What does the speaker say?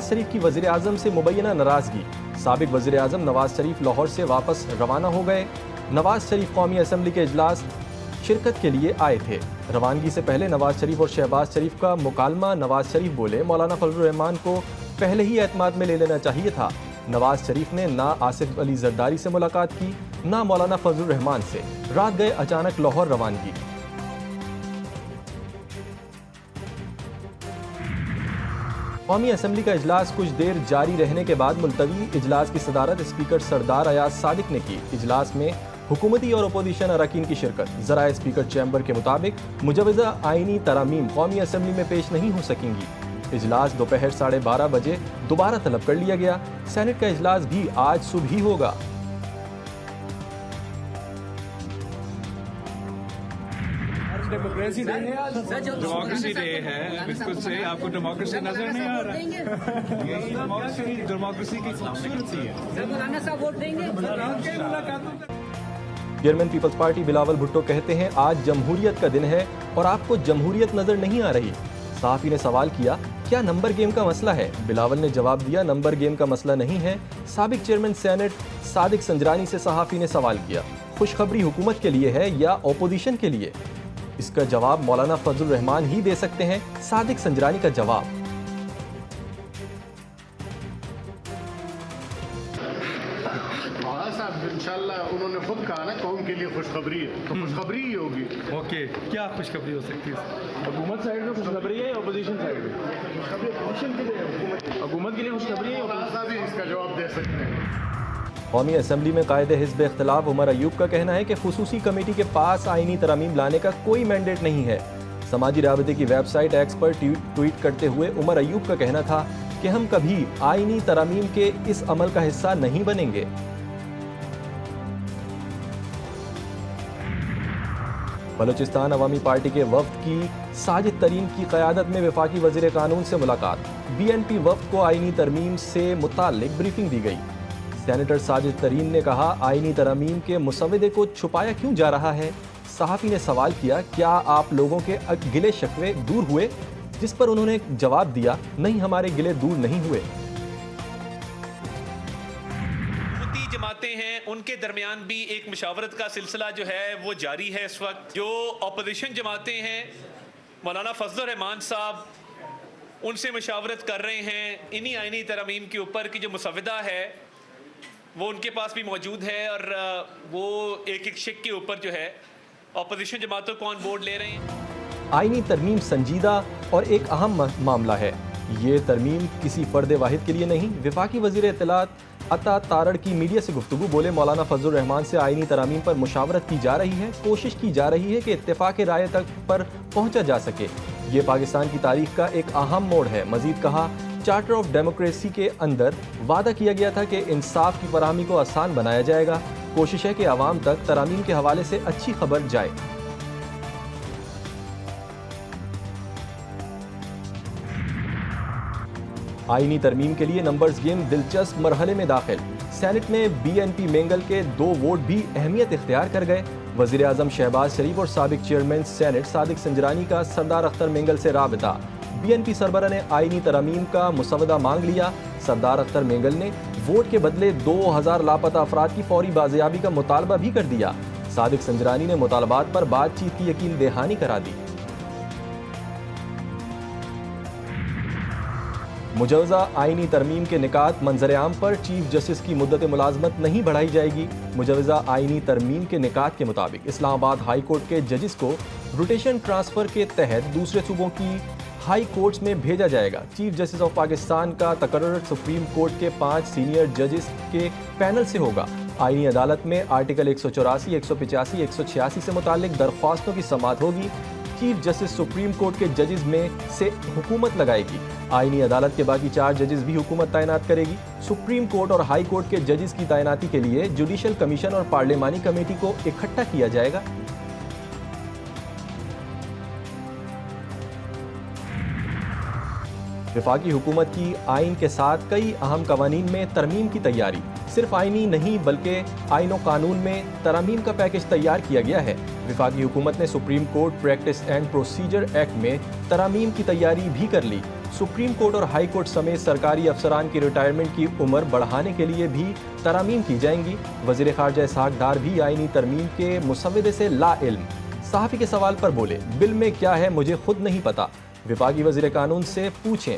शरीफ की वज़ीर आज़म से मुबैना नाराज़गी। साबिक वज़ीर आज़म नवाज शरीफ लाहौर से वापस रवाना हो गए। नवाज शरीफ कौमी असम्बली के इजलास शिरकत के लिए आए थे। रवानगी से पहले नवाज शरीफ और शहबाज शरीफ का मुकालमा। नवाज शरीफ बोले, मौलाना फजलुर रहमान को पहले ही एतमाद में ले लेना चाहिए था। नवाज शरीफ ने ना आसिफ अली जरदारी से मुलाकात की, ना मौलाना फजलुर रहमान से। रात गए अचानक लाहौर रवानगी। कौमी असम्बली का इजलास कुछ देर जारी रहने के बाद मुलतवी। इजलास की सदारत स्पीकर सरदार अयाज सादिक ने की। इजलास में हुकूमती और अपोजिशन अरकान की शिरकत। ज़राए स्पीकर चैम्बर के मुताबिक मुजवज़ा आइनी तरामीम कौमी असम्बली में पेश नहीं हो सकेंगी। इजलास दोपहर 12:30 बजे दोबारा तलब कर लिया गया। सेनेट का इजलास भी आज सुबह ही होगा। डेमोक्रेसी डे है आज, डेमोक्रेसी डे है, बिल्कुल से आपको डेमोक्रेसी नजर नहीं आ रहा है। यही डेमोक्रेसी की खूबसूरती है। चेयरमैन पीपल्स पार्टी बिलावल भुट्टो कहते हैं, आज जमहूरियत का दिन है और आपको जमहूरियत नजर नहीं आ रही। सहाफी ने सवाल किया, क्या नंबर गेम का मसला है? बिलावल ने जवाब दिया, नंबर गेम का मसला नहीं है। साबिक चेयरमैन सेनेट सादिक संजरानी से सहाफी ने सवाल किया, खुशखबरी हुकूमत के लिए है या अपोजिशन के लिए? इसका जवाब मौलाना फजलुर रहमान ही दे सकते हैं। सादिक संजरानी का जवाब, इंशाल्लाह उन्होंने खुद कहा ना, कौम के लिए खुशखबरी है तो खुशखबरी ही होगी। ओके, क्या खुशखबरी हो सकती है? हुकूमत साइड में खुशखबरी है, अपोजिशन साइड में अपोजिशन के लिए, हुकूमत के लिए खुशखबरी है। भी इसका जवाब दे सकते हैं। कौमी असम्बली में कायदे हिज़्ब इख्तिलाफ उमर अयूब का कहना है कि खुसूसी कमेटी के पास आइनी तरमीम लाने का कोई मैंडेट नहीं है। समाजी राबते की वेबसाइट एक्स पर ट्वीट करते हुए उमर अयूब का कहना था कि हम कभी आइनी तरमीम के इस अमल का हिस्सा नहीं बनेंगे। बलूचिस्तान अवामी पार्टी के वफ्द की साजिद तरीन की क़यादत में वफाकी वज़ीर कानून से मुलाकात। BNP वफ्द को आइनी तरमीम से मुताल्लिक ब्रीफिंग दी गई। सेनेटर साजिद तरीन ने कहा, आइनी तरमीम के मुसवदे को छुपाया क्यों जा रहा है? सहाफ़ी ने सवाल किया, क्या आप लोगों के गिले शिकवे दूर हुए? जिस पर उन्होंने जवाब दिया, नहीं, हमारे गिले दूर नहीं हुए। जमातें हैं उनके दरमियान भी एक मुशावरत का सिलसिला जो है वो जारी है। इस वक्त जो अपोजिशन जमातें हैं, मौलाना फजलुर रहमान साहब उनसे मुशावरत कर रहे हैं। इन्हीं आइनी तरमीम के ऊपर की जो मुसवदा है वो उनके पास भी मौजूद है और वो एक एक शिक के ऊपर जो है अपोजिशन जमातों को ऑन बोर्ड ले रहे हैं। आइनी तरमीम संजीदा और एक अहम मामला है। ये तरमीम किसी फ़र्द वाहिद के लिए नहीं। वफाकी वज़ीर इत्तलात अता तारड़ की मीडिया से गुफ्तगू। बोले, मौलाना फजलुर रहमान से आइनी तरामीम पर मुशावरत की जा रही है। कोशिश की जा रही है कि इत्तेफाक राय तक पर पहुंचा जा सके। ये पाकिस्तान की तारीख का एक अहम मोड़ है। मजीद कहा, चार्टर ऑफ डेमोक्रेसी के अंदर वादा किया गया था कि इंसाफ की फराहमी को आसान बनाया जाएगा। कोशिश है कि आवाम तक तरामीम के हवाले से अच्छी खबर जाए। आइनी तरमीम के लिए नंबर्स गेम दिलचस्प मरहले में दाखिल। सेनेट में BNP मेंगल के 2 वोट भी अहमियत इख्तियार कर गए। वज़ीर आज़म शहबाज शरीफ और साबिक चेयरमैन सेनेट सादिक संजरानी का सरदार अख्तर मेंगल से राबता। BNP सरबरा ने आइनी तरमीम का मुसवदा मांग लिया। सरदार अख्तर मेंगल ने वोट के बदले 2000 लापता अफराद की फौरी बाजियाबी का मुतालबा भी कर दिया। सादिक संजरानी ने मुतालबात पर बातचीत की यकीन दहानी करा दी। मुजवज़ा आइनी तरमीम के निकात मंजर आम पर चीफ जस्टिस की मुद्दत मुलाजमत नहीं बढ़ाई जाएगी। मुजवज़ा आइनी तरमीम के निकात के मुताबिक इस्लामाबाद हाई कोर्ट के जजिस को रोटेशन ट्रांसफ़र के तहत दूसरे सूबों की हाई कोर्ट्स में भेजा जाएगा। चीफ जस्टिस ऑफ पाकिस्तान का तकर्रुर सुप्रीम कोर्ट के 5 सीनियर जजिस के पैनल से होगा। आइनी अदालत में आर्टिकल 184, 185, 186 से मुताल्लिक दरख्वास्तों की समाअत होगी। चीफ जस्टिस सुप्रीम कोर्ट के जजेस में से हुकूमत लगाएगी। आइनी अदालत के बाकी 4 जजेस भी हुकूमत तैनात करेगी। सुप्रीम कोर्ट और हाई कोर्ट के जजेस की तैनाती के लिए जुडिशल कमीशन और पार्लिमानी कमेटी को इकट्ठा किया जाएगा। वफाकी हुकूमत की आइन के साथ कई अहम कवानीन में तरमीम की तैयारी। सिर्फ आइनी नहीं बल्कि आइन और कानून में तरमीम का पैकेज तैयार किया गया है। वफाकी हुकूमत ने supreme court practice and procedure act में तरमीम की तैयारी भी कर ली। सुप्रीम कोर्ट और हाई कोर्ट समेत सरकारी अफसरान की रिटायरमेंट की उम्र बढ़ाने के लिए भी तरामीम की जाएंगी। वज़ीर ख़ारजा इसहाक़ डार भी आईनी तरमीम के मुसव्वदे से ला इल्म। सहाफ़ी के सवाल पर बोले, बिल में क्या है मुझे खुद नहीं पता, विभागीय वज़ीर कानून से पूछें।